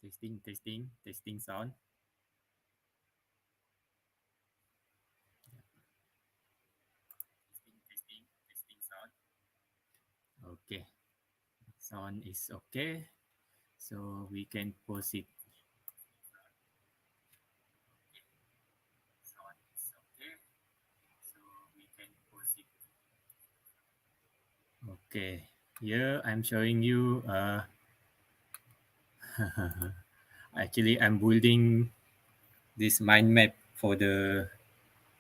Testing sound. Testing sound. Okay, sound is okay. So we can proceed. Sound is okay. So we can proceed. Okay, here I'm showing you. Actually, I'm building this mind map for the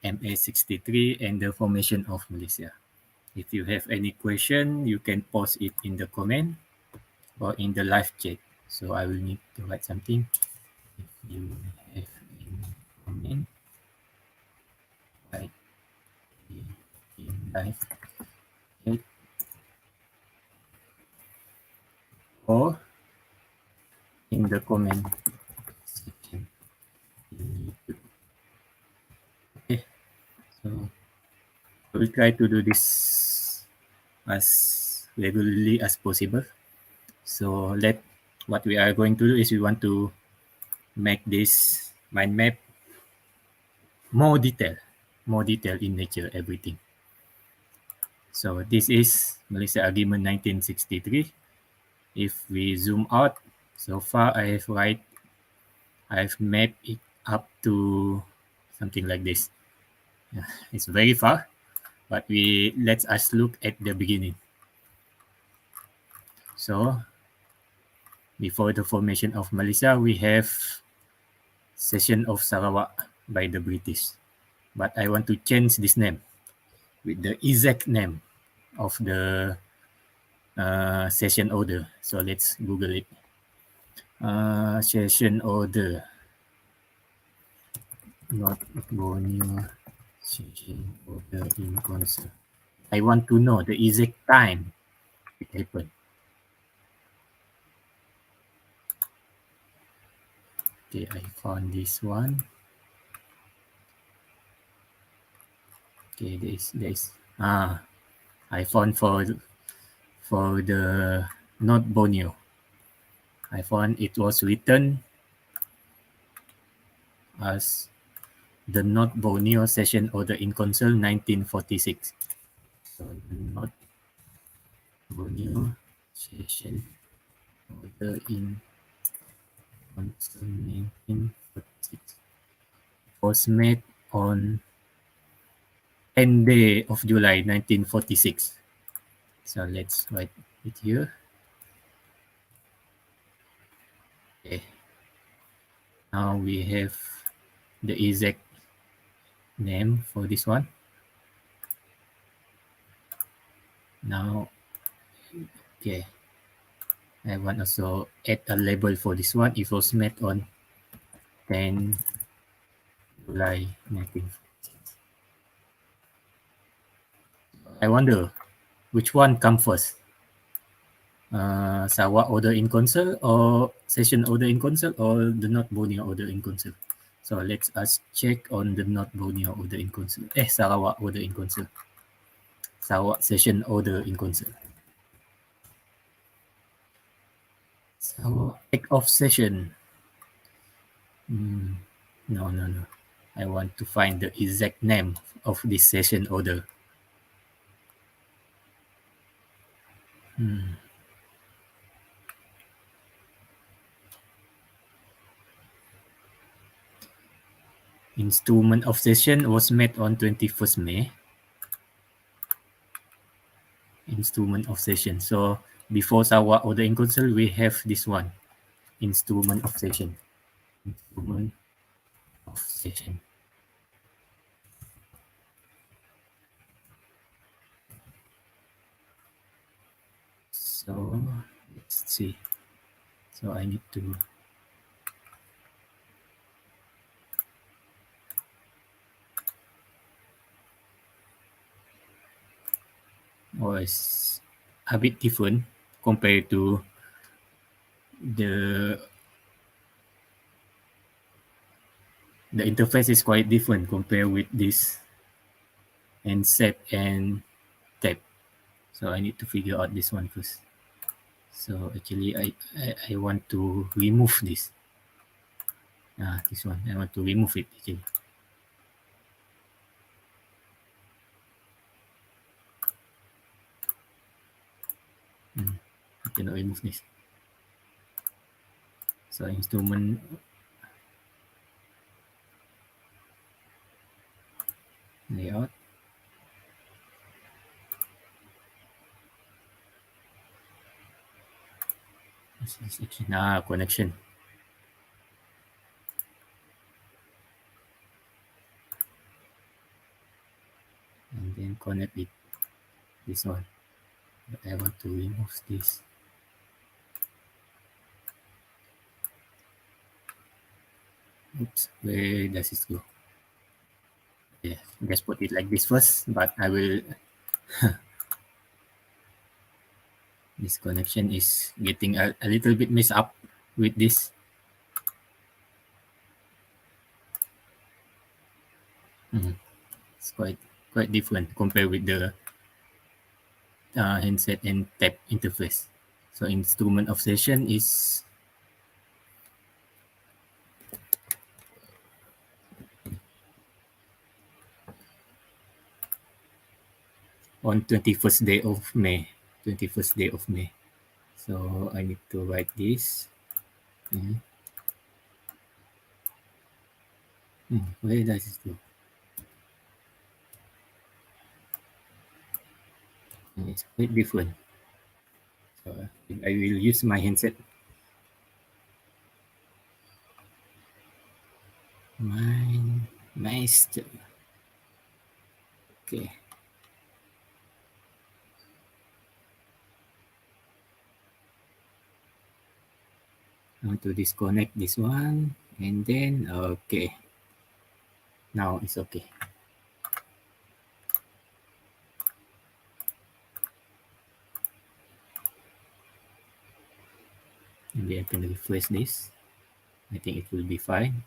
MA63 and the formation of Malaysia. If you have any question, you can post it in the comment or in the live chat. So I will need to write something. If you have any comment, write in live chat or in the comment section. Okay, so we'll try to do this as regularly as possible. So what we are going to do is we want to make this mind map more detail in nature, everything. So this is Malaysia Argument 1963. If we zoom out, so far I've mapped it up to something like this. It's very far, but let us look at the beginning. So before the formation of Malaysia, we have cession of Sarawak by the British. But I want to change this name with the exact name of the session order. So let's Google it. Session order. Not Borneo session order in concert. I want to know the exact time it happened. Okay, I found this one. Okay, there is I found for the North Borneo. I found it was written as the North Borneo Session Order in Council 1946. So the North Borneo Session Order in Council 1946 was made on 10th day of July 1946. So let's write it here. Okay. Now we have the exact name for this one. Now, okay. I want also add a label for this one. It was made on 10 July 1946. I wonder which one come first. Sarawak order in council or session order in council or the North Borneo order in council. So let's us check on the North Borneo order in council. Sarawak order in council. Sarawak session order in council. Sarawak act of session. No. I want to find the exact name of this session order. Instrument of session was made on 21st May. Instrument of session. So before Sarawak order in council, we have this one. Instrument of session. Instrument of session. So let's see. So I need to it's a bit different compared to the interface is quite different compared with this and set and tab. So I need to figure out this one first. So actually I want to remove this. This one I want to remove it actually. I cannot remove this. So instrument layout. This is actually connection, and then connect it this one. But I want to remove this. Oops, where does it go? Yeah, just put it like this first, but I will. This connection is getting a little bit messed up with this. It's quite different compared with the handset and tap interface. So instrument of session is on 21st day of May. 21st day of May. So I need to write this. Where does it go? It's quite different. So I will use my handset. Mine, Meister. Okay. I want to disconnect this one, and then okay. Now it's okay. Maybe I can refresh this. I think it will be fine.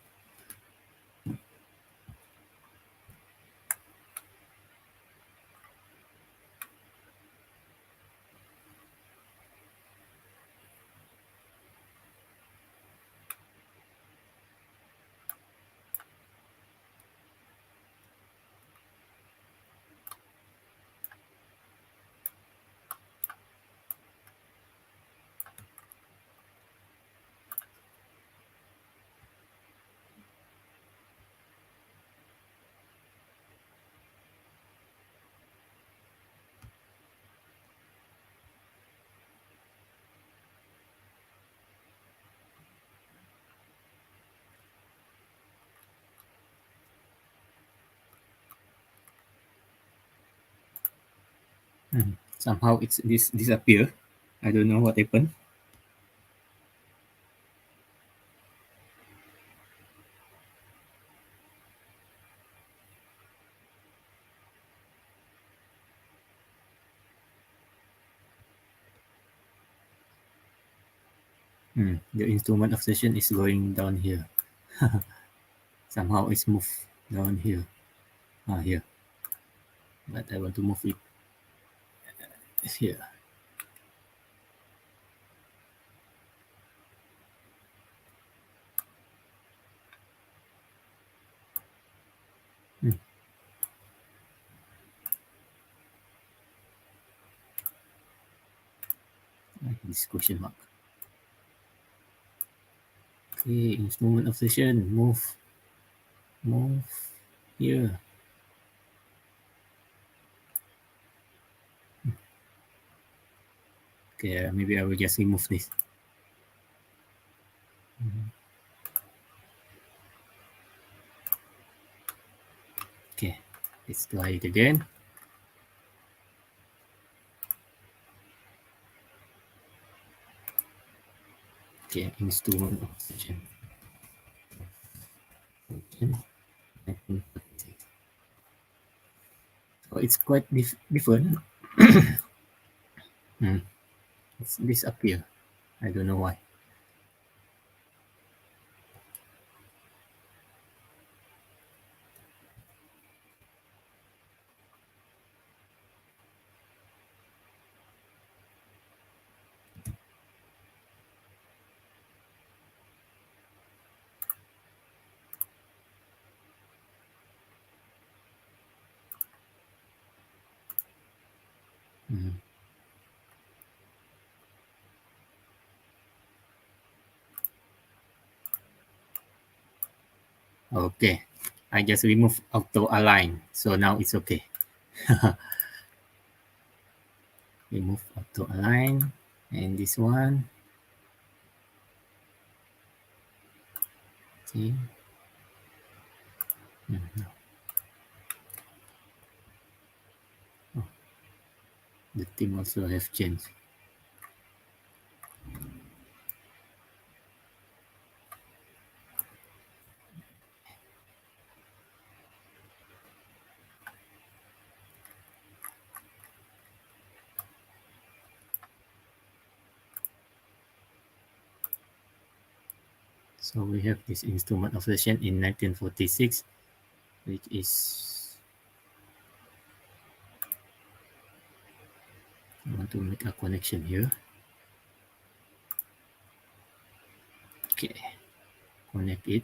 Somehow it's this disappear. I don't know what happened. The instrument of session is going down here. Somehow it's moved down here. Here. But I want to move it here. This question mark. Okay, instrument of session. Move here. Okay, maybe I will just remove this. Okay, let's try it again. Okay, instrument of session. So it's quite different. It's disappear. I don't know why. Mm. Okay, I just remove auto align, so now it's okay. Remove auto align, and this one, see, no. Oh, the theme also have changed. So we have this instrument of session in 1946, which is, I want to make a connection here. Okay, connect it.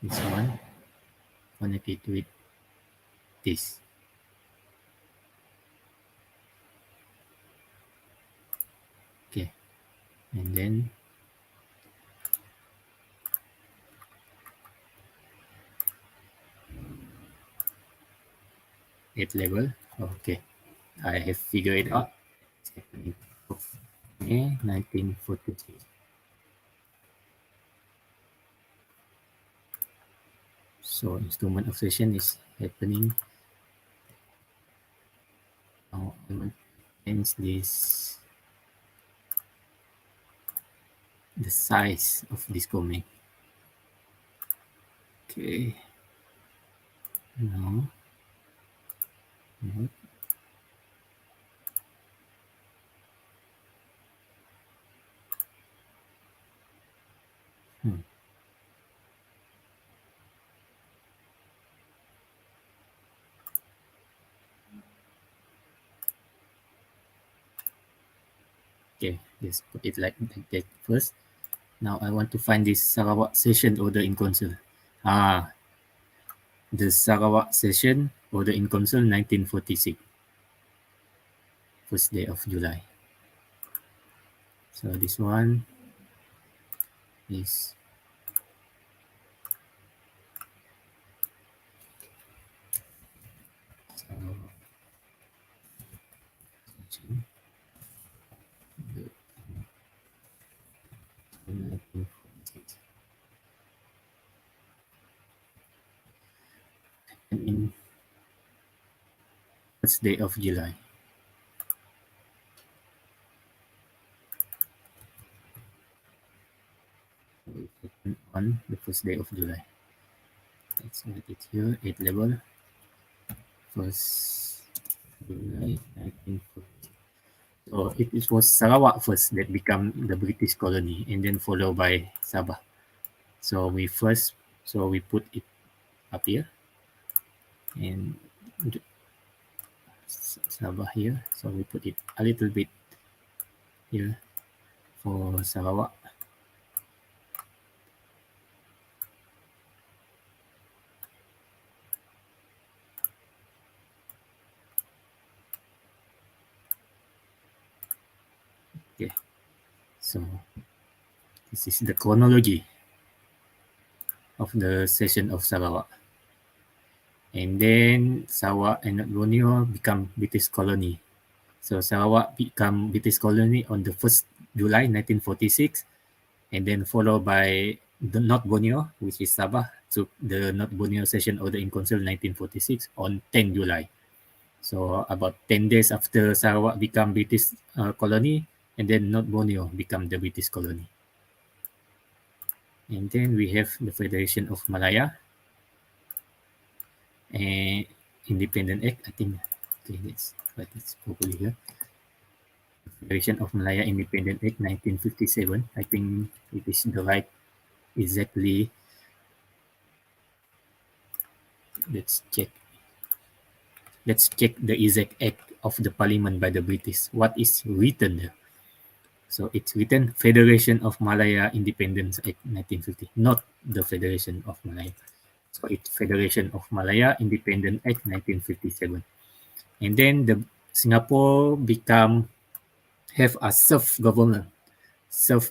This one, connect it with this. Okay, and then it level. Okay, I have figured it out. Okay, 1946. So instrument of session is happening. Now I want to change this, the size of this comment. Okay. No. No. Hmm. Okay, just put it like that first. Now I want to find this Sarawak session order in console. Ah, the Sarawak session order in console 1946, first day of July. So this one is, Sarawak session, the 1946. And in first day of July. On the first day of July. Let's write it here, 8 level. First July 1940. So it was Sarawak first that become the British colony, and then followed by Sabah. So we put it up here, and Sabah here. So we put it a little bit here for Sarawak. Okay, so this is the chronology of the session of Sarawak. And then Sarawak and Borneo become British colony. So Sarawak become British colony on the 1st July 1946, and then followed by the North Borneo, which is Sabah, took the North Borneo session order in council 1946 on 10 July. So about 10 days after Sarawak become British colony, and then North Borneo become the British colony. And then we have the Federation of Malaya and Independent Act. I think, okay, let's write this properly here. Federation of Malaya Independent Act 1957. I think it is the right exactly. Let's check. Let's check the exact act of the parliament by the British. What is written there? So it's written Federation of Malaya Independence Act 1950, not the Federation of Malaya. So it's Federation of Malaya Independent Act 1957. And then the Singapore have a self-government,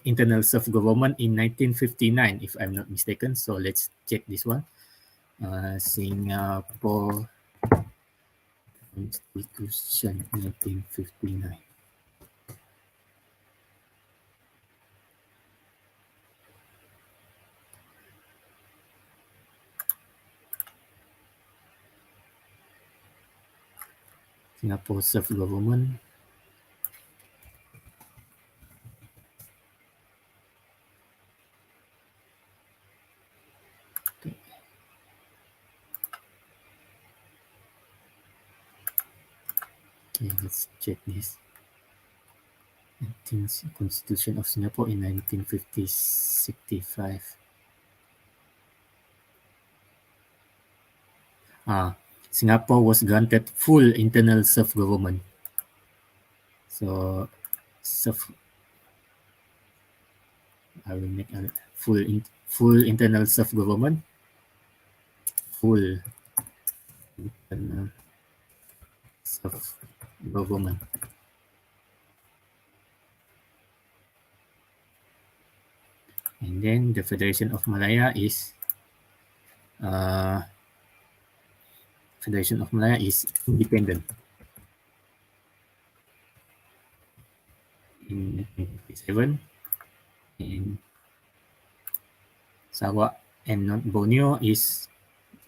internal self-government in 1959, if I'm not mistaken. So let's check this one. Singapore Constitution 1959. Singapore self-government. Okay. Okay, let's check this. 19th Constitution of Singapore in 1965. Singapore was granted full internal self-government. So, I will make a full internal self-government. Full internal self-government. And then the Federation of Malaya is independent in 1957. In Sarawak and North Borneo is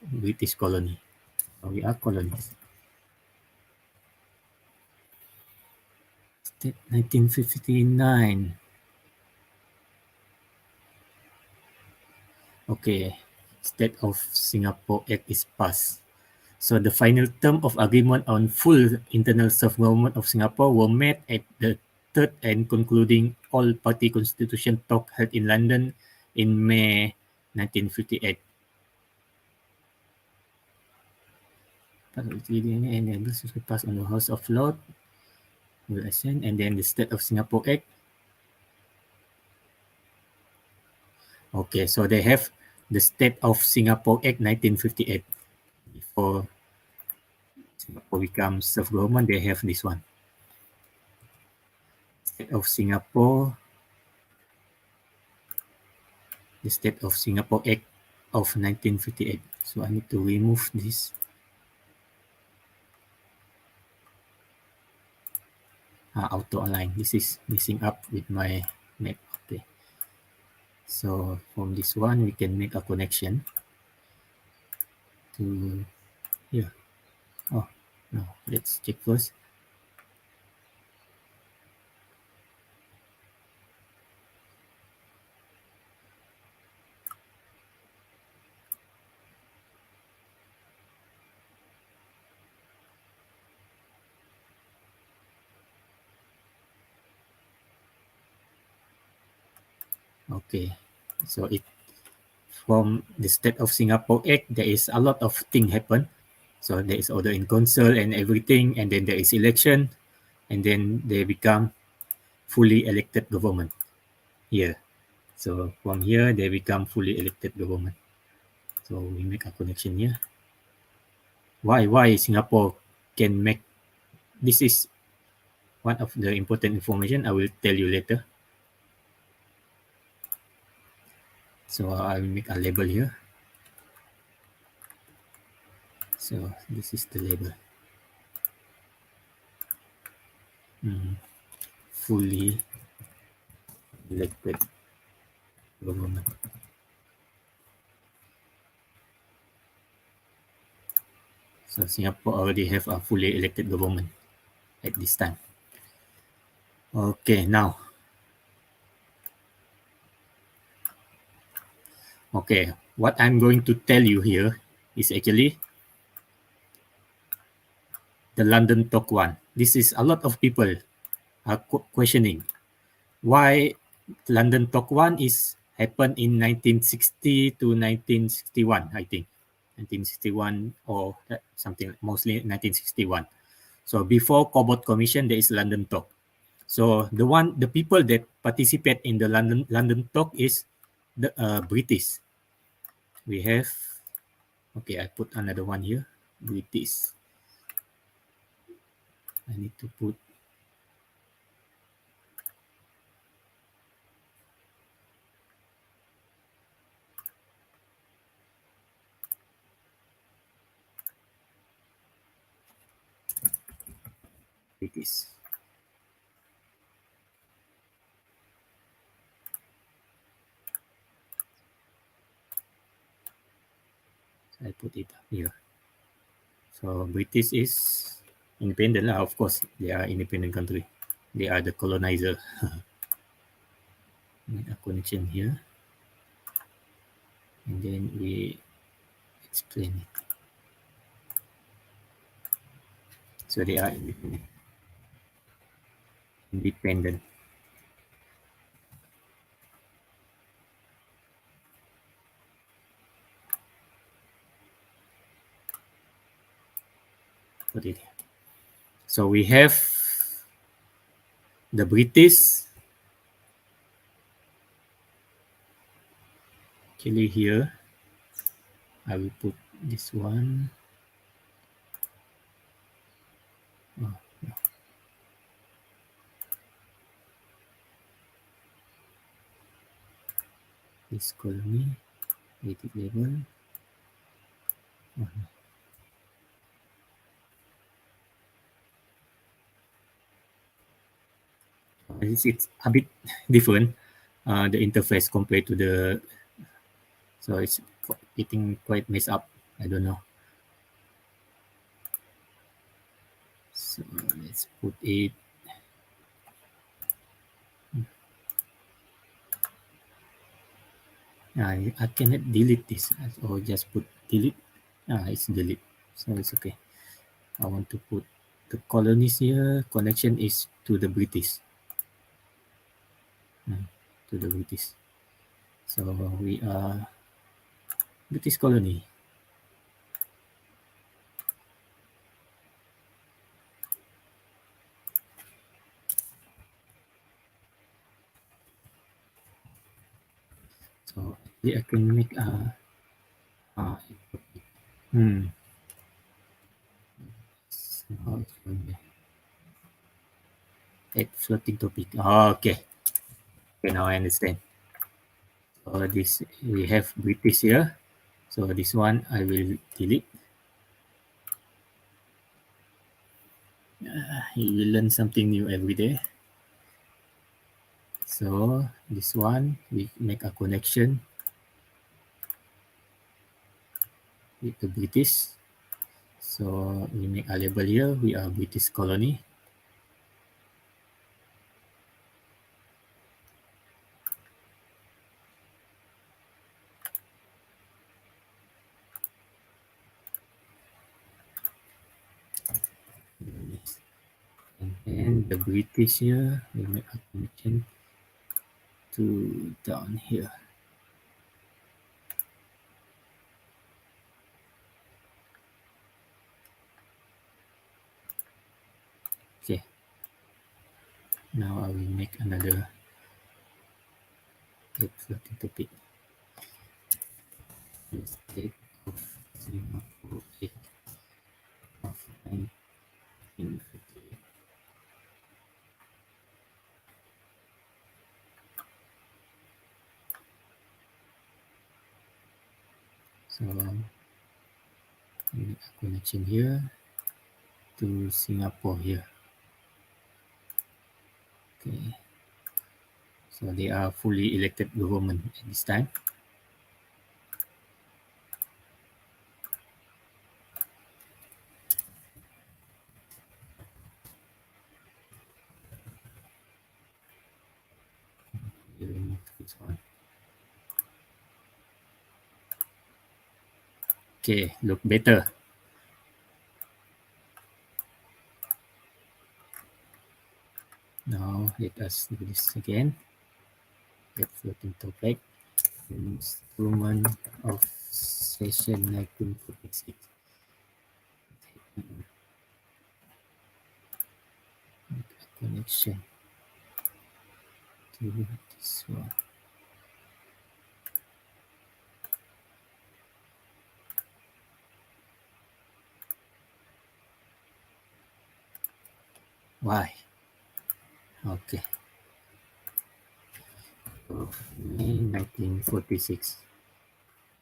British colony. So we are colonies. State 1959. Okay, State of Singapore Act is passed. So the final term of agreement on full internal self-government of Singapore were met at the third and concluding all-party constitution talk held in London in May 1958. And then this will pass on the House of Lords will ascend, and then the State of Singapore Act. Okay, so they have the State of Singapore Act 1958. Before Singapore becomes self-government, they have this one. State of Singapore, the State of Singapore Act of 1958. So I need to remove this. Auto align. This is messing up with my Mac. Okay. So from this one, we can make a connection to here. Oh, no. Let's check first. Okay. So it from the State of Singapore Act, there is a lot of things happen. So there is order in council and everything, and then there is election, and then they become fully elected government here. So from here, they become fully elected government. So we make a connection here. Why Singapore can make, this is one of the important information I will tell you later. So I will make a label here. So this is the label. Fully elected government. So Singapore already have a fully elected government at this time. Okay, now. Okay, what I'm going to tell you here is actually the London Talk one. This is a lot of people are questioning why London Talk one is happened in 1960 to 1961, I think. 1961 or something, mostly 1961. So before Cobalt Commission, there is London Talk. So the people that participate in the London Talk is the British. We have, okay, I put another one here, British. I need to put British. So I put it up here. So British is independent lah. Of course, they are independent country. They are the colonizer. Make a connection here, and then we explain it. So they are independent. Put it here. So we have the British. Actually here, I will put this one. Oh, no. This colony, edit label. Oh, no. It's a bit different, the interface compared to the, so it's getting quite messed up. I don't know. So let's put it. I cannot delete this, or just put delete. It's delete, so it's okay. I want to put the colonies here. Connection is to the British. To the British. So we are British colony. So I can make a. So how it's going to add floating topic. Okay. Okay, now I understand. So this we have British here. So this one I will delete. You will learn something new every day. So this one we make a connection with the British. So we make a label here. We are British colony. And then the British here, we make a connection to down here. Okay. Now I will make another floating topic. State of Singapore of 1958. So make a connection here to Singapore here. Okay. So they are fully elected government at this time. We remove this one. Okay, look better. Now let us do this again. Get floating topic. Instrument of session 1946. Make a connection to this one. Why? Okay. So, in 1946.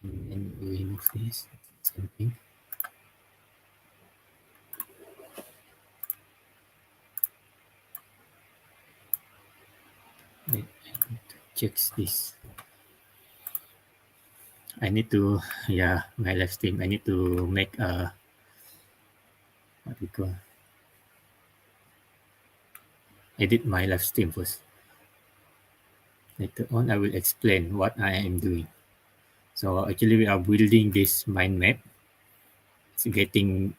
And then we remove this. Same thing. Wait, I need to check this. I need to, yeah, my live stream. I need to make a, what we call, edit my live stream first. Later on, I will explain what I am doing. So actually, we are building this mind map. It's getting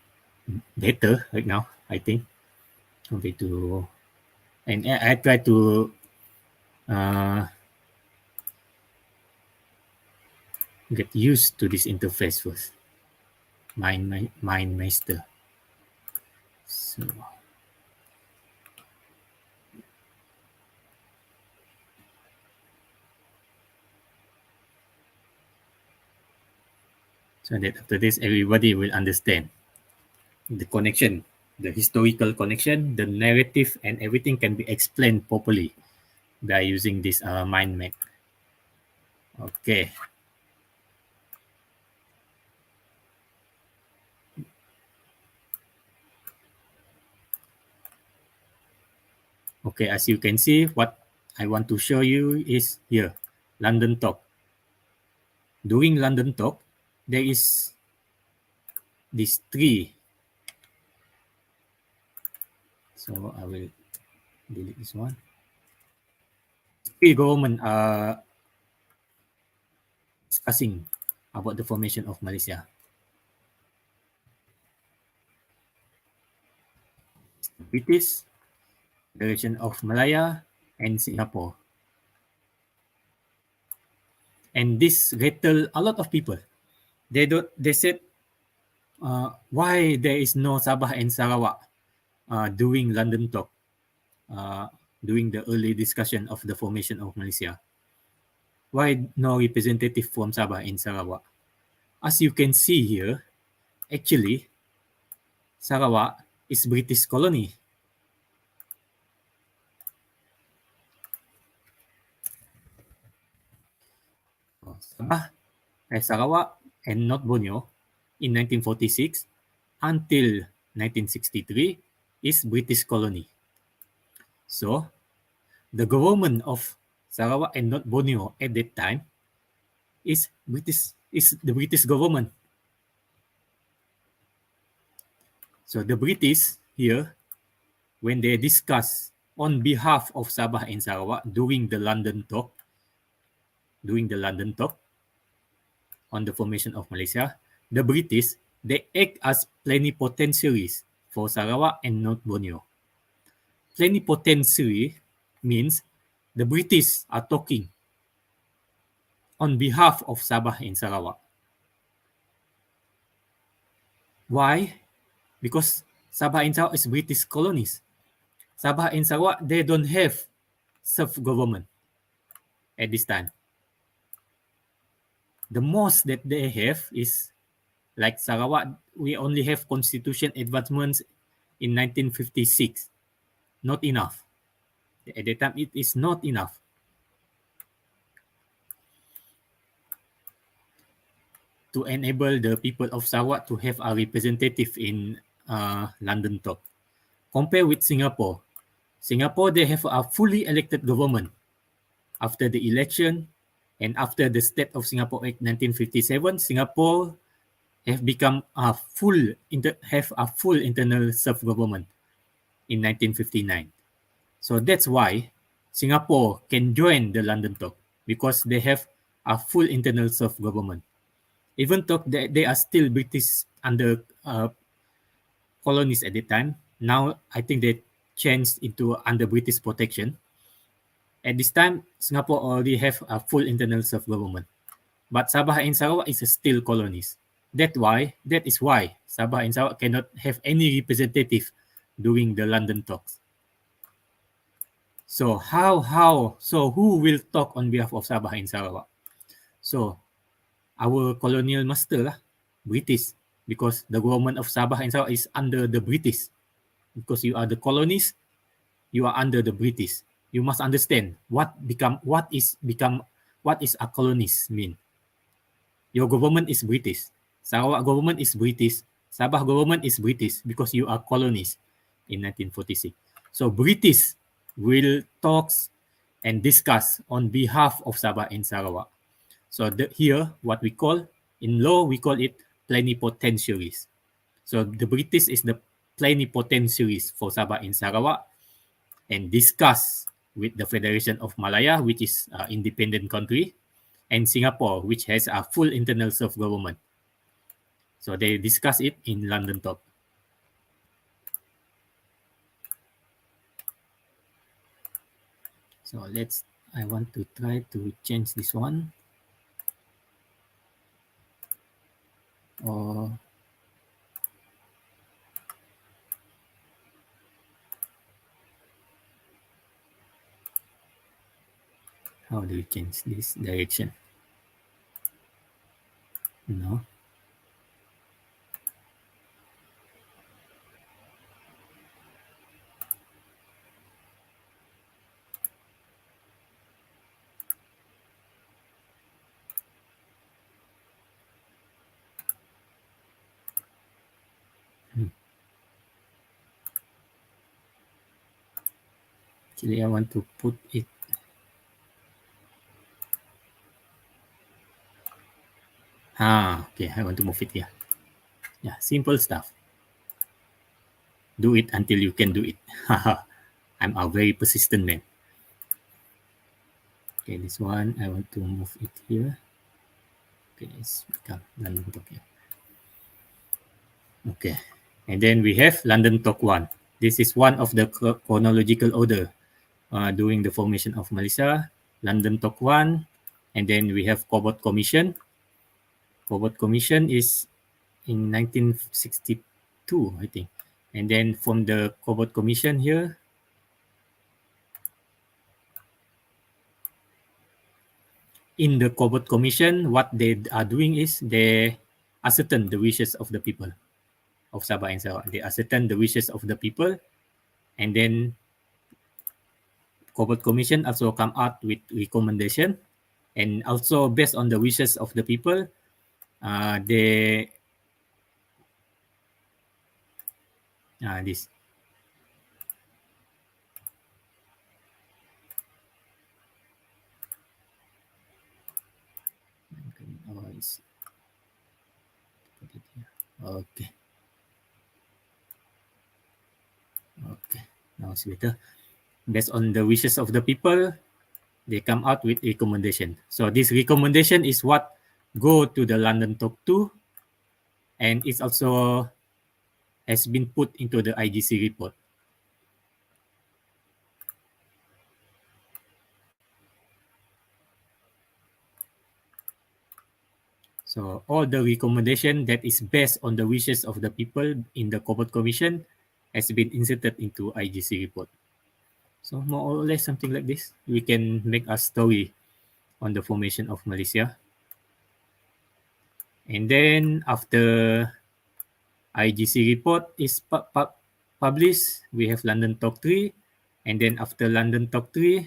better right now, I think, compared to, and I try to uh, get used to this interface first. Mind master. So so that after this, everybody will understand the connection, the historical connection, the narrative, and everything can be explained properly by using this mind map. Okay. Okay, as you can see, what I want to show you is here, London Talk. During London Talk, there is this tree. So I will delete this one. Three government are discussing about the formation of Malaysia. British, Federation of Malaya, and Singapore. And this rattle a lot of people. They said why there is no Sabah and Sarawak during London Talk, during the early discussion of the formation of Malaysia. Why no representative from Sabah and Sarawak? As you can see here, actually, Sarawak is British colony. Sabah, Sarawak, and North Borneo in 1946 until 1963 is British colony. So, the government of Sarawak and North Borneo at that time is the British government. So the British here, when they discuss on behalf of Sabah and Sarawak during the London talk on the formation of Malaysia, the British, they act as plenipotentiaries for Sarawak and North Borneo. Plenipotentiary means the British are talking on behalf of Sabah and Sarawak. Why? Because Sabah and Sarawak is British colonies. Sabah and Sarawak, they don't have self-government at this time. The most that they have is, like Sarawak, we only have constitution advancements in 1956. Not enough. At that time, it is not enough. To enable the people of Sarawak to have a representative in London Talk. Compare with Singapore. Singapore, they have a fully elected government. After the election and after the State of Singapore Act 1957, Singapore have become a full internal self-government in 1959. So that's why Singapore can join the London Talk, because they have a full internal self-government. Even though they are still British under colonies at the time, now I think they changed into under British protection. At this time, Singapore already have a full internal self-government. But Sabah and Sarawak is still colonies. That is why Sabah and Sarawak cannot have any representative during the London talks. So who will talk on behalf of Sabah and Sarawak? So our colonial master lah, British, because the government of Sabah and Sarawak is under the British, because you are the colonies, you are under the British. You must understand what is a colonist mean. Your government is British. Sarawak government is British. Sabah government is British because you are colonies in 1946. So British will talk and discuss on behalf of Sabah and Sarawak. So here, what we call, in law, we call it plenipotentiaries. So the British is the plenipotentiaries for Sabah and Sarawak and discuss with the Federation of Malaya, which is an independent country, and Singapore, which has a full internal self-government. So they discuss it in London Talk. So I want to try to change this one. Or how do you change this direction? No. Actually, I want to put it. Okay. I want to move it here. Yeah, simple stuff. Do it until you can do it. I'm a very persistent man. Okay, this one, I want to move it here. Okay, it's become London Talk here. Okay, and then we have London Talk 1. This is one of the chronological order during the formation of Malaysia. London Talk 1, and then we have Cobalt Commission. Cobalt Commission is in 1962, I think. And then from the Cobalt Commission here, in the Cobalt Commission, what they are doing is they ascertain the wishes of the people of Sabah and Sarawak. They ascertain the wishes of the people, and then Cobalt Commission also come out with recommendation, and also based on the wishes of the people, they this. Okay. Okay. Now it's better. Based on the wishes of the people, they come out with recommendation. So this recommendation is what go to the London Talk 2, and it's also has been put into the IGC report. So all the recommendation that is based on the wishes of the people in the Cobalt Commission has been inserted into IGC report. So more or less something like this. We can make a story on the formation of Malaysia. And then after IGC report is published, we have London Talk 3. And then after London Talk 3,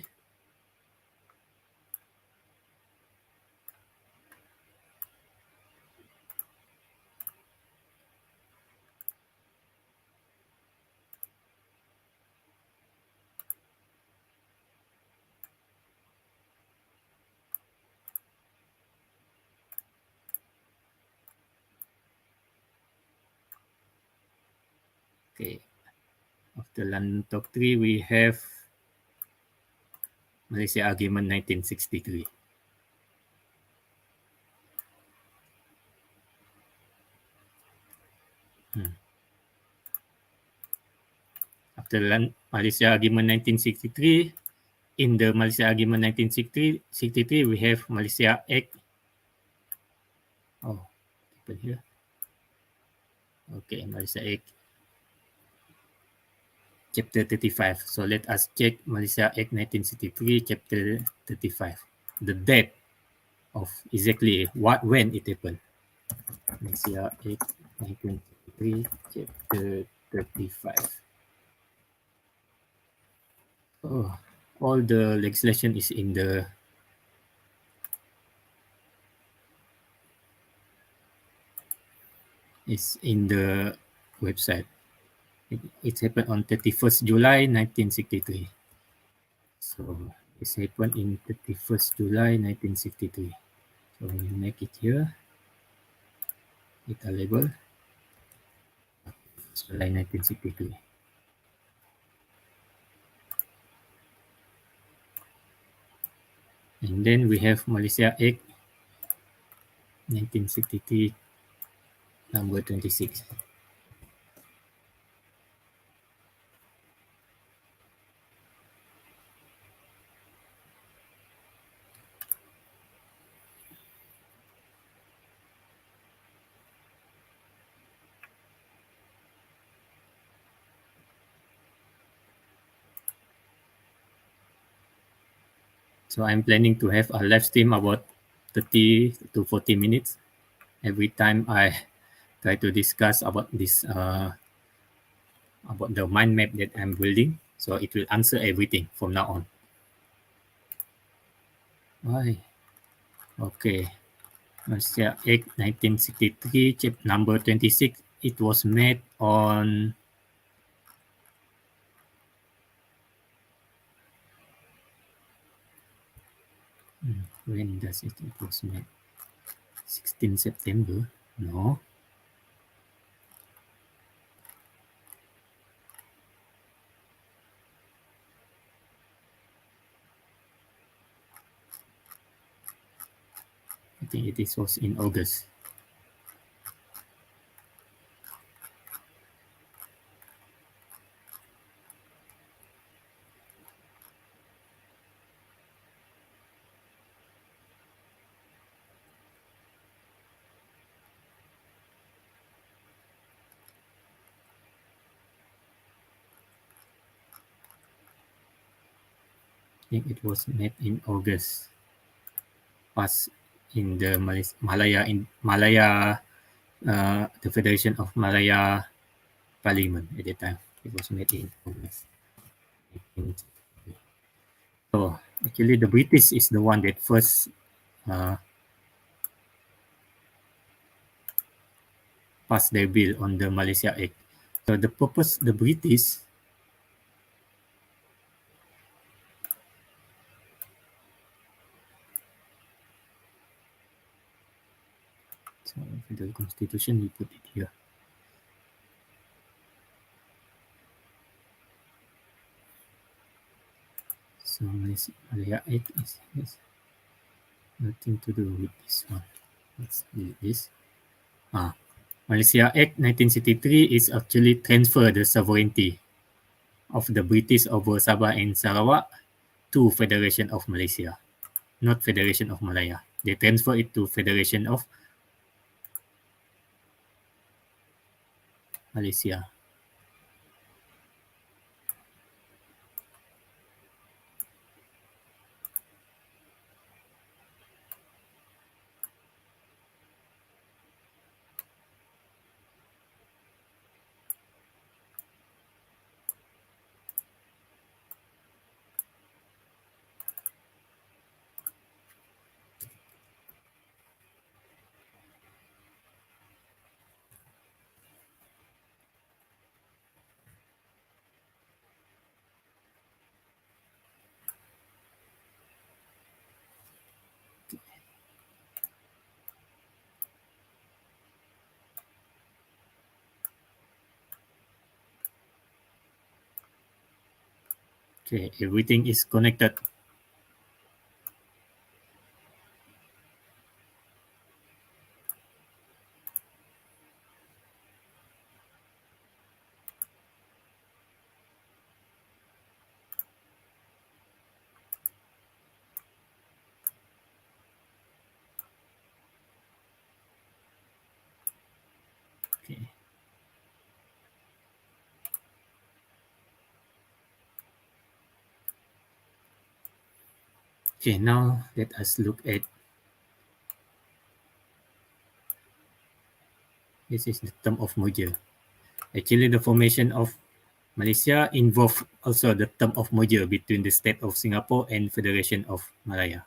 okay, after London Talk 3, we have Malaysia Agreement 1963. After Malaysia Agreement 1963, in the Malaysia Agreement 1963, we have Malaysia Act. Oh, open here. Okay, Malaysia Act, Chapter 35. So let us check Malaysia Act 1963, Chapter 35. The date of exactly when it happened. Malaysia Act 1963, Chapter 35. Oh, all the legislation is in the website. It happened on 31st July 1963. So it's happened in 31st July 1963. So we make it here, data label, July 1963. And then we have Malaysia Act 1963 number 26. So I'm planning to have a live stream about 30 to 40 minutes every time I try to discuss about this about the mind map that I'm building. So it will answer everything from now on. Why? Okay. Malaysia Act 1963, chip number 26. It was made on when does it was made? 16 September? No. I think it was in August. I think it was made in August. Passed in the Malaya, the Federation of Malaya Parliament at the time. It was made in August. So actually, the British is the one that first uh, passed their bill on the Malaysia Act. So the purpose, the British, so the Constitution, we put it here. So Malaysia Act is nothing to do with this one. Let's delete this. Malaysia Act 1963 is actually transfer the sovereignty of the British over Sabah and Sarawak to Federation of Malaysia, not Federation of Malaya. They transfer it to Federation of Malaysia. Okay, everything is connected. Okay. Okay, now let us look at this is the term of merger. Actually, the formation of Malaysia involved also the term of merger between the State of Singapore and Federation of Malaya.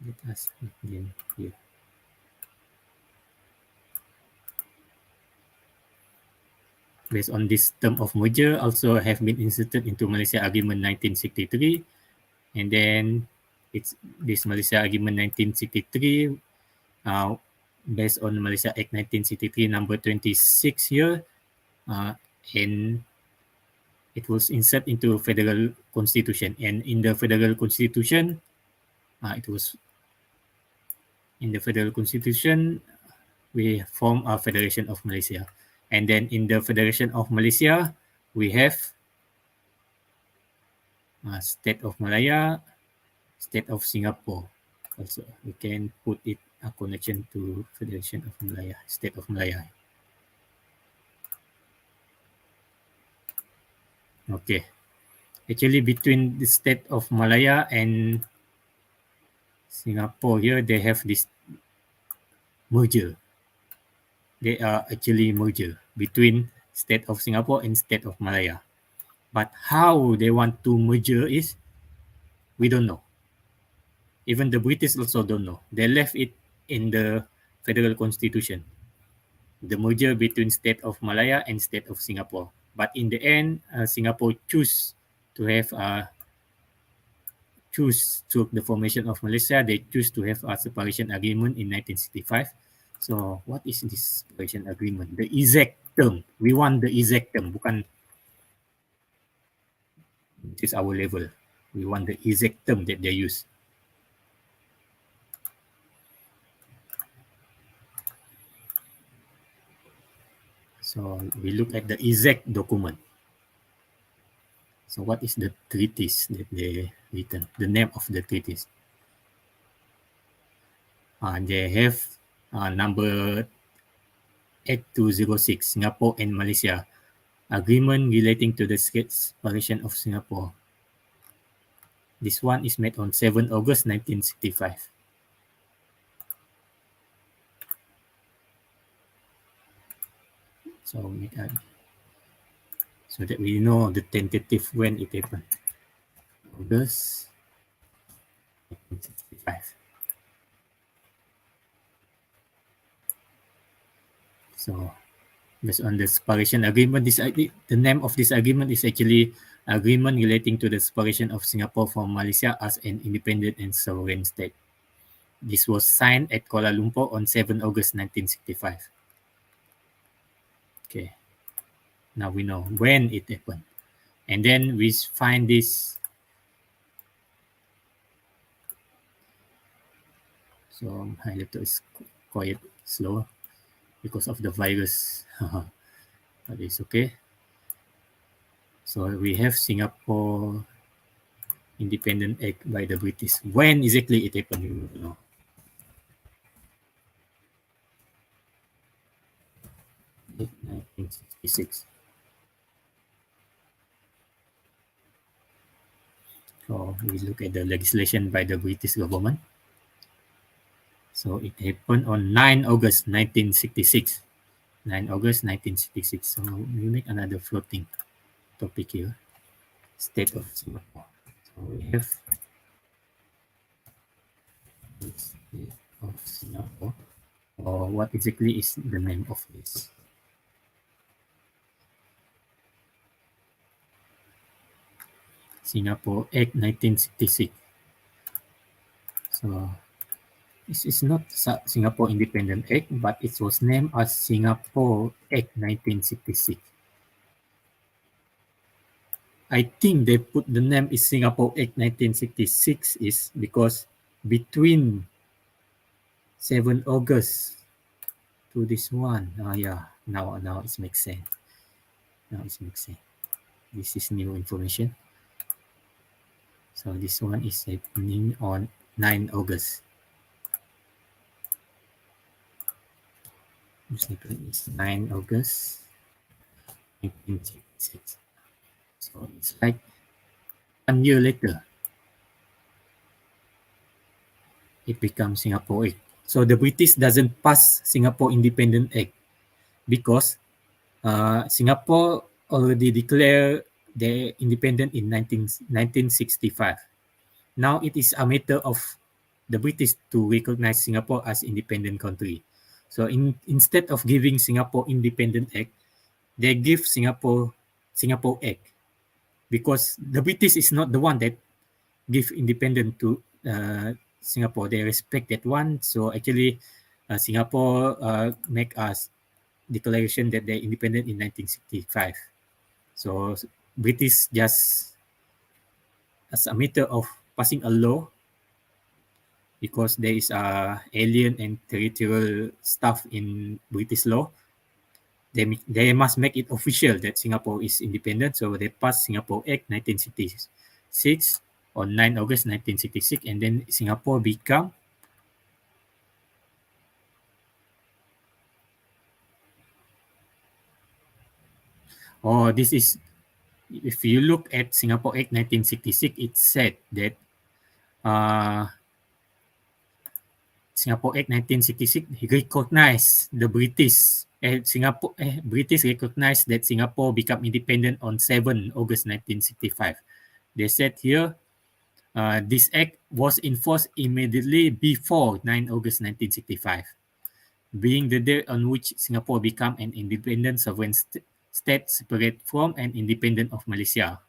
Let us begin here. Based on this term of merger, also have been inserted into Malaysia Agreement 1963, and then it's this Malaysia Agreement 1963, based on Malaysia Act 1963 number 26 here, and it was inserted into federal constitution. And in the federal constitution, it was in the federal constitution we form a Federation of Malaysia, and then in the Federation of Malaysia we have State of Malaya, State of Singapore. Also, we can put it a connection to Federation of Malaya, State of Malaya. Okay. Actually, between the State of Malaya and Singapore here, they have this merger. They are actually merger between State of Singapore and State of Malaya. But how they want to merger is, we don't know. Even the British also don't know. They left it in the federal constitution, the merger between State of Malaya and State of Singapore. But in the end, Singapore choose to have choose to the formation of Malaysia. They choose to have a separation agreement in 1965. So what is this separation agreement? The exact term. We want the exact term. Bukan this is our level. We want the exact term that they use. So we look at the exact document. So what is the treaties that they written? The name of the treaties. They have number 8206, Singapore and Malaysia. Agreement relating to the separation of Singapore. This one is made on 7 August 1965. So so that we know the tentative when it happened. August 1965. So based on the separation agreement, the name of this agreement is actually Agreement relating to the separation of Singapore from Malaysia as an independent and sovereign state. This was signed at Kuala Lumpur on 7 August 1965. Okay. Now we know when it happened. And then we find this. So my laptop is quite slow because of the virus. But it's okay. So we have Singapore Independent Act by the British. When exactly it happened, you know. In 1966. So we look at the legislation by the British government. So it happened on 9 August 1966. 9 August 1966. So we make another floating topic here. State of Singapore. So we have State of Singapore. Or what exactly is the name of this? Singapore Act 1966. So this is not Singapore Independent Act, but it was named as Singapore Act 1966. I think they put the name is Singapore Act 1966 is because between 7 August to this one. Yeah, now it makes sense. Now it makes sense. This is new information. So this one is happening on 9 August. This is 9 August 1966. So it's like 1 year later, it becomes Singapore Act. So the British doesn't pass Singapore Independent Act because Singapore already declared their independent in 1965. Now it is a matter of the British to recognize Singapore as independent country. So instead of giving Singapore Independent Act, they give Singapore Act, because the British is not the one that give independent to Singapore. They respect that one. So actually, Singapore make us declaration that they're independent in 1965. So British just as a matter of passing a law, because there is a alien and territorial stuff in British law. They must make it official that Singapore is independent. So they passed Singapore Act 1966 on 9 August 1966, and then Singapore become. Oh, this is, if you look at Singapore Act 1966, it said that uh, Singapore Act 1966 recognized the British recognized that Singapore became independent on 7 August 1965. They said here, this act was enforced immediately before 9 August 1965, being the date on which Singapore became an independent sovereign state separate from and independent of Malaysia.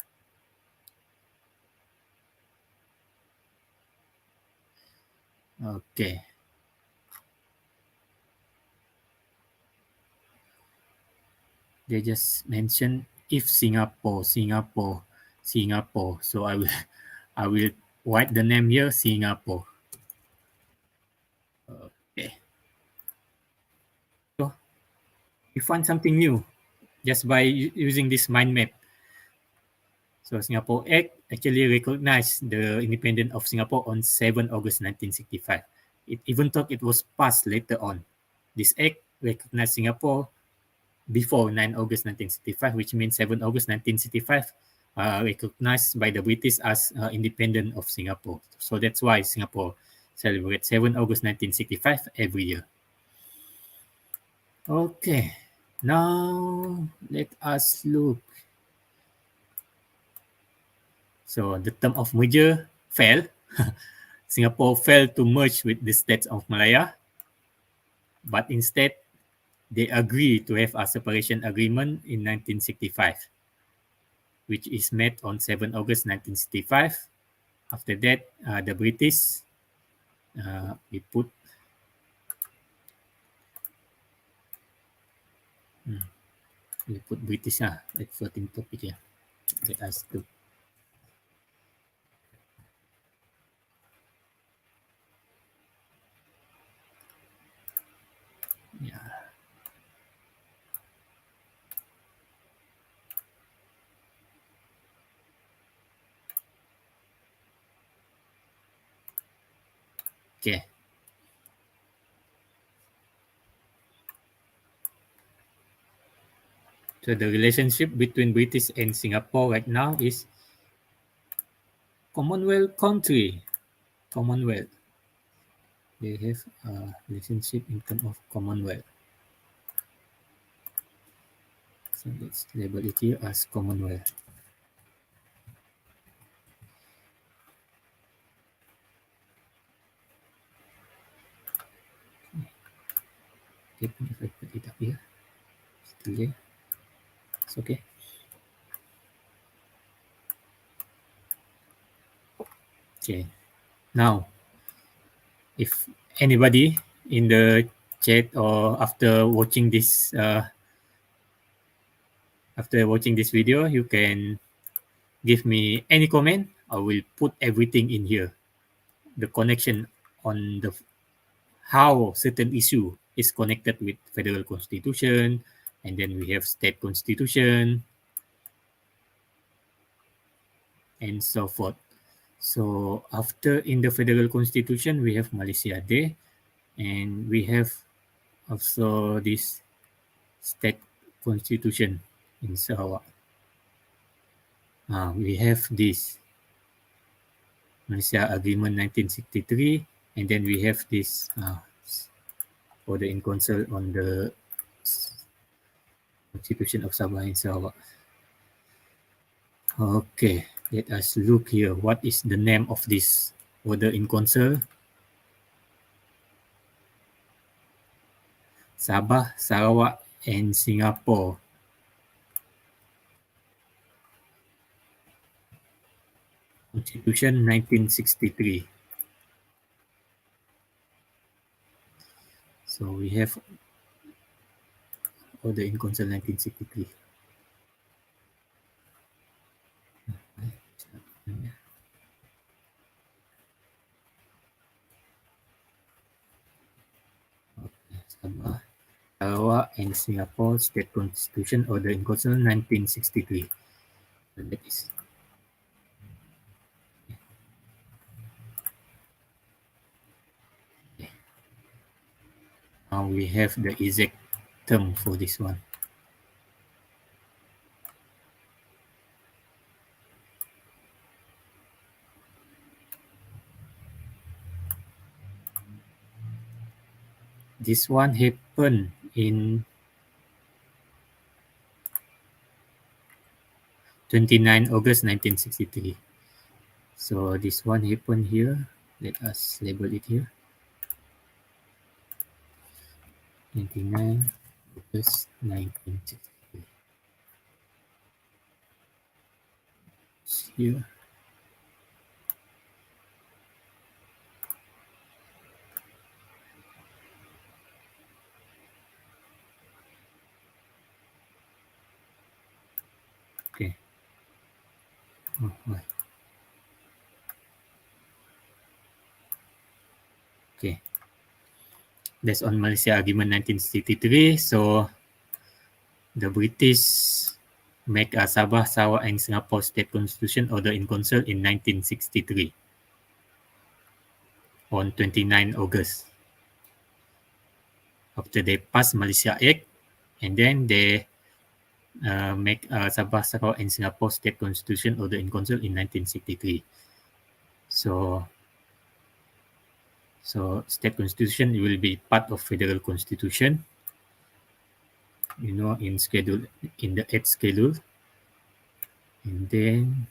Okay. They just mentioned if Singapore. So I will write the name here, Singapore. Okay. So we find something new just by using this mind map. So Singapore Act actually recognized the independence of Singapore on 7 August 1965. It even though it was passed later on. This act recognized Singapore before 9 August 1965, which means 7 August 1965 recognized by the British as independent of Singapore. So that's why Singapore celebrates 7 August 1965 every year. Okay, now let us look. So the term of merger fell. Singapore failed to merge with the states of Malaya, but instead they agreed to have a separation agreement in 1965, which is met on 7 August 1965. After that, the British, we put British at floating topic here. Let us do. Yeah. Okay. So the relationship between British and Singapore right now is Commonwealth country. Commonwealth. They have a relationship in terms of Commonwealth. So let's label it here as Commonwealth. Okay, if I put it up here, still there. It's okay. Okay. Now, if anybody in the chat or after watching this video, you can give me any comment. I will put everything in here. The connection on the how certain issue is connected with federal constitution, and then we have state constitution, and so forth. So after in the federal constitution, we have Malaysia there, and we have also this state constitution in Sarawak. We have this Malaysia Agreement 1963, and then we have this order in council on the Constitution of Sabah and Sarawak. Okay, let us look here. What is the name of this order in council? Sabah, Sarawak, and Singapore. Constitution 1963. So we have order in council 1963. Sabah, Sarawak, and Singapore State Constitution Order in Council 1963. So that is now we have the exact term for this one. This one happened in 29 August 1963. So this one happened here. Let us label it here. 29 August 1963. It's here. Okay. Oh, why? Okay. That's on Malaysia Argument 1963. So the British make a Sabah, Sarawak, and Singapore State Constitution Order in Council in 1963 on 29 August. After they pass Malaysia Act, and then they make a Sabah, Sarawak, and Singapore State Constitution Order in Council in 1963. So state constitution will be part of federal constitution. You know, in the 8th schedule, and then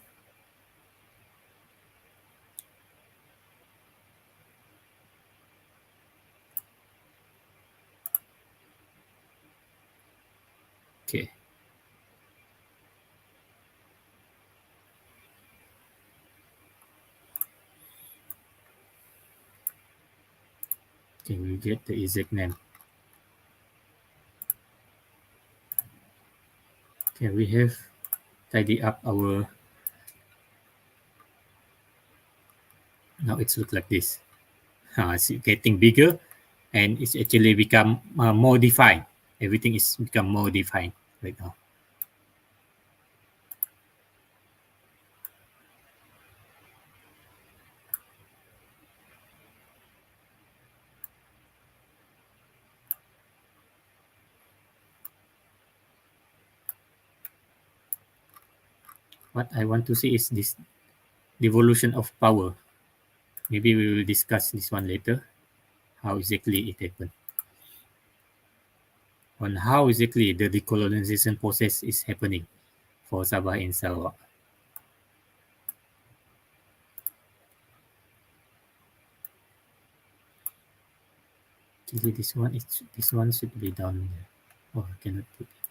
okay. Okay, we get the exact name. Okay, we have tidy up our. Now it's look like this. It's getting bigger, and it's actually become more defined. Everything is become more defined right now. What I want to see is this devolution of power. Maybe we will discuss this one later, how exactly it happened. On how exactly the decolonization process is happening for Sabah and Sarawak. Actually, this one should be down here. Oh, I cannot put it.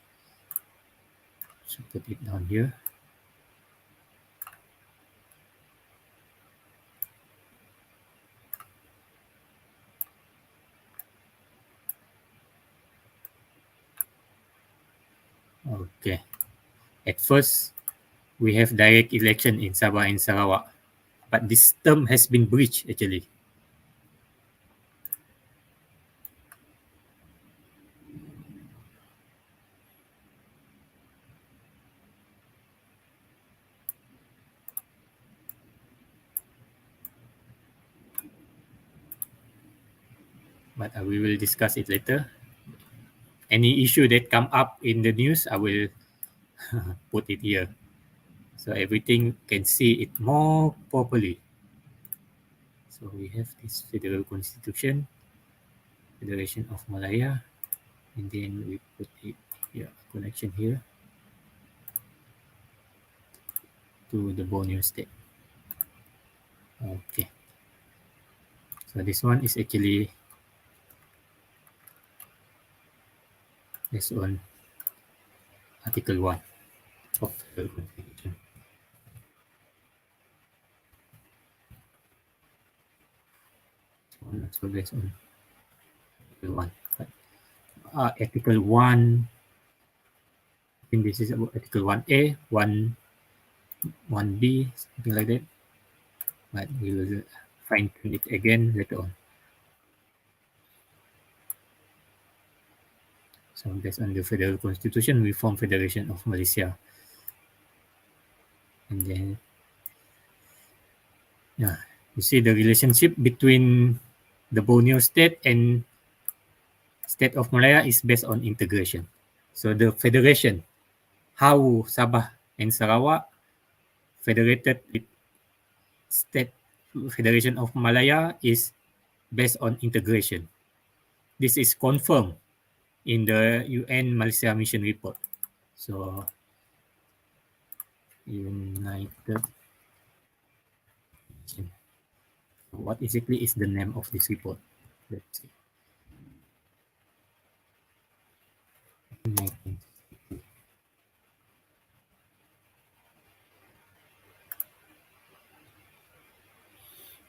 Should put it down here. Okay. At first, we have direct election in Sabah and Sarawak, but this term has been breached actually. But we will discuss it later. Any issue that come up in the news, I will put it here, so everything can see it more properly. So we have this Federal Constitution, Federation of Malaya, and then we put it yeah, connection here to the Borneo state. Okay, so this one is actually based on Article 1 of the Constitution. So based on Article 1. But, Article 1, I think this is about Article 1A, 1B, something like that. But we will fine tune it again later on. So based on the Federal Constitution, we form Federation of Malaysia. And then, yeah, you see the relationship between the Borneo state and state of Malaya is based on integration. So the federation, how Sabah and Sarawak federated with state Federation of Malaya is based on integration. This is confirmed in the UN Malaysia Mission Report. So United. What exactly is the name of this report? Let's see.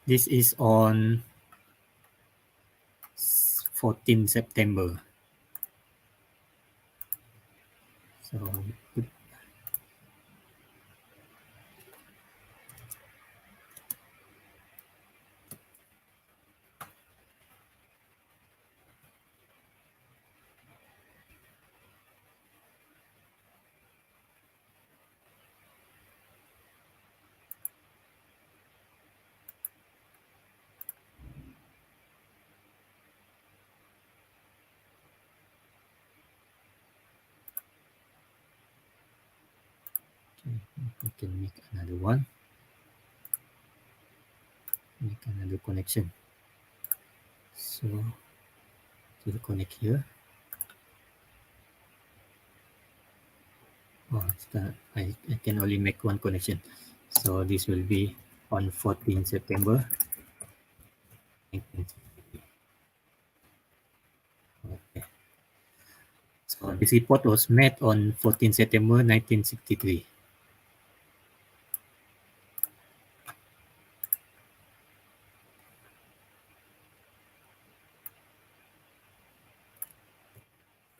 This is on 14 September. So we can make another one. Make another connection. So to connect here. Oh, I can only make one connection. So this will be on 14 September. Okay. So this report was made on 14 September 1963.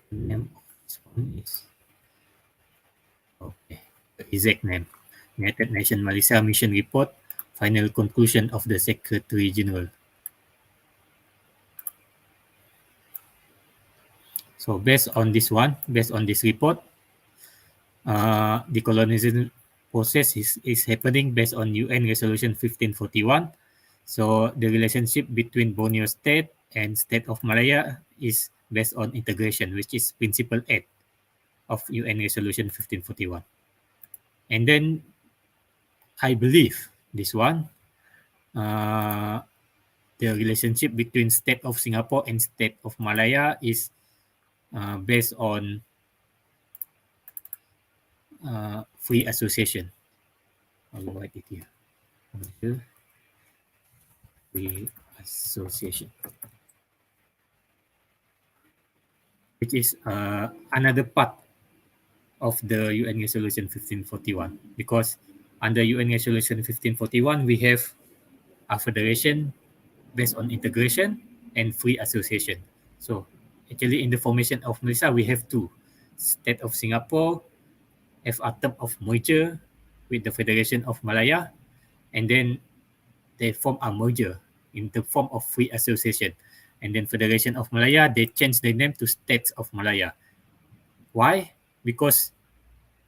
The name of this one is okay. The exact name. United Nations Malaysia Mission Report, final conclusion of the Secretary General. So based on this one, based on this report, the colonization process is happening based on UN Resolution 1541. So the relationship between Borneo State and State of Malaya is based on integration, which is Principle 8 of UN Resolution 1541. And then I believe this one, the relationship between State of Singapore and State of Malaya is based on free association. I'll write it here. Free association, which is another part of the UN Resolution 1541, because under UN Resolution 1541 we have a federation based on integration and free association. So actually in the formation of Malaysia we have two. State of Singapore have a term of merger with the Federation of Malaya, and then they form a merger in the form of free association. And then Federation of Malaya, they change the name to States of Malaya. Why? Because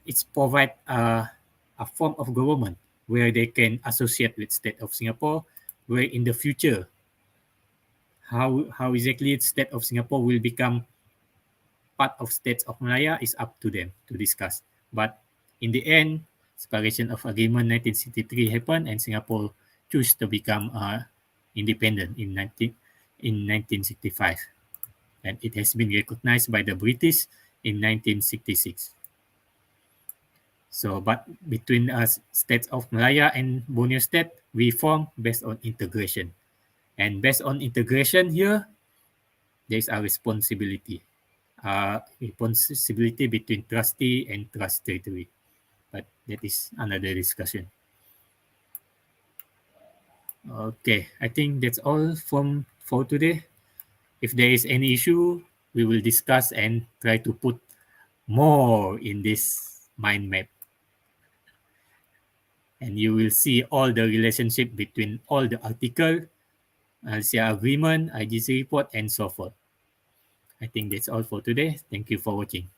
it's provide a form of government where they can associate with State of Singapore, where in the future, how exactly State of Singapore will become part of States of Malaya is up to them to discuss. But in the end, separation of agreement 1963 happened and Singapore chose to become independent in 1965. And it has been recognized by the British in 1966. So, but between us states of Malaya and Borneo state, we form based on integration. And based on integration here, there is a responsibility between trustee and trust territory. But that is another discussion. Okay, I think that's all from for today. If there is any issue, we will discuss and try to put more in this mind map. And you will see all the relationship between all the article, Malaysia Agreement, IGC report, and so forth. I think that's all for today. Thank you for watching.